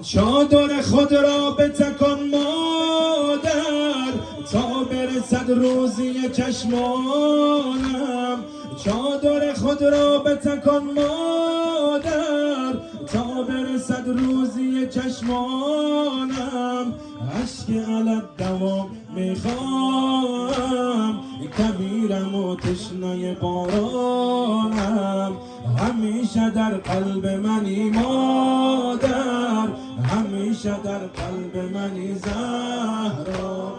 چادر خود را بتکان مادر تا برسد روزی چشمانم. چادر خود را بتکان مادر تا برسد روزی چشمانم. اشک علت دوام میخوام، کبیرم و تشنه بارانم. همیشه در قلب منی مادر، همیشه در قلب منی زهرا.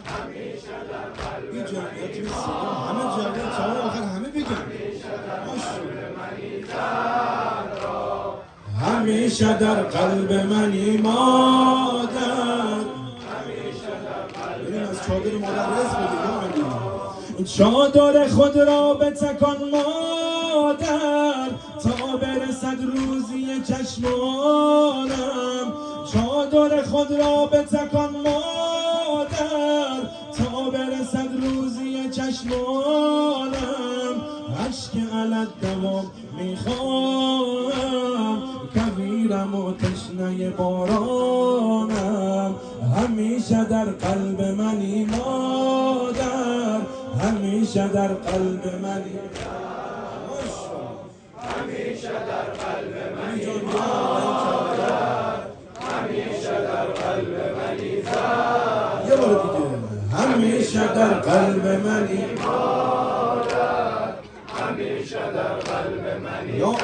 همیشه در قلب منی همه جواب تا آخر همه بگن. همیشه در قلب منی مادر. بریم از چادر مادر رزق بدیم. چادر خود را بتکان مادر تا برسد روزی چشمانم. چادر خود را بتکان مادر تا برسد روزی چشمانم. اشک علت دوام میخوام، کبیرم و تشنه بارانم. همیشه در قلب منی مادر، همیشه در قلب منی. همیشه در قلب منی مادر، همیشه در قلب منی زهرا. یه بار دیگه. همیشه در قلب منی مادر، همیشه در قلب منی زهرا.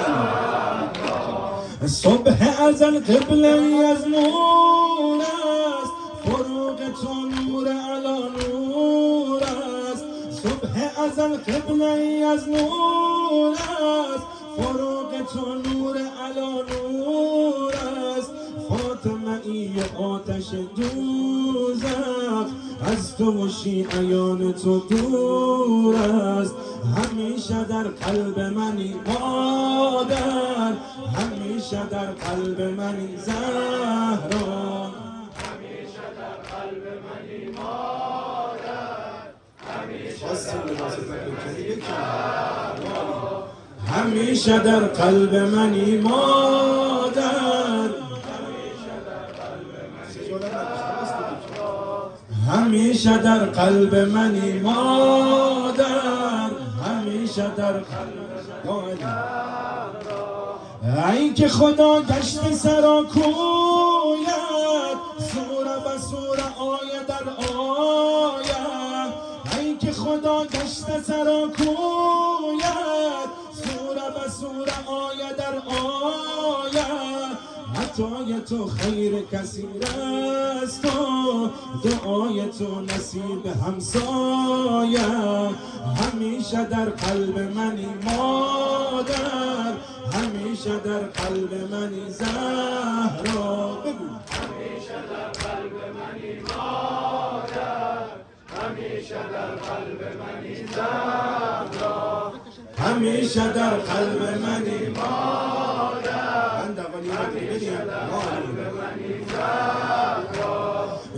صبح ازل قبله از نور است، فروغ تو نور علی نور است. صبح ازل قبله از نور است، فروغ تو نور علی نور است. فاطمه ای آتش دوزخ، از تو و شیعیان تو دور است. همیشه در قلب منی مادر، همیشه در قلب منی زهرا. همیشه در قلب منی مادر، همیشه در قلب منی زهرا. همیشه در قلب منی مادر، همیشه در قلب منی مادر، همیشه در قلب. ای که خدا گشت سرا کویت، سوره به سوره آیه در آیه. ای که خدا گشت سرا کویت، سوره به سوره آیه در آیه. عطای تو خیر کثیر است و دعای تو نصیب همسایه. همیشه در قلب منی مادر، همیشه در قلب منی زهرا. بگو. همیشه در قلب منی مادر، همیشه در قلب منی زهرا. همیشه در قلب منی مادر، همیشه در قلب منی زهرا.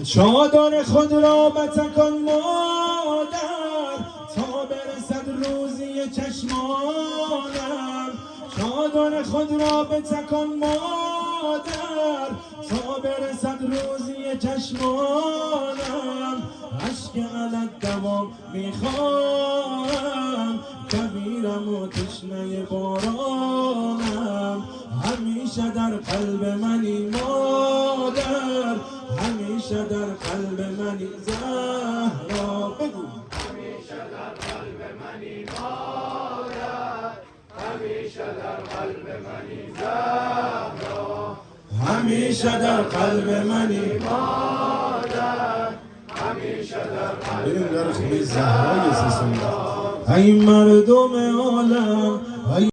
چادر خود را بتکان مادر تا برسد روزی چشمانم. چادر خود را بتکان مادر تا برسد روزی چشمانم. اشک علت دوام میخوام، کبیرم و تشنه بارانم. همیشه در قلب منی مادر، همیشه در قلب منی زهرا. بگو. همیشه در قلب منی مادر، همیشه در قلب منی زهرا. همیشه در قلب منی مادر، همیشه در قلب بریم در خونه زهرای سیستان. ای مردم عالم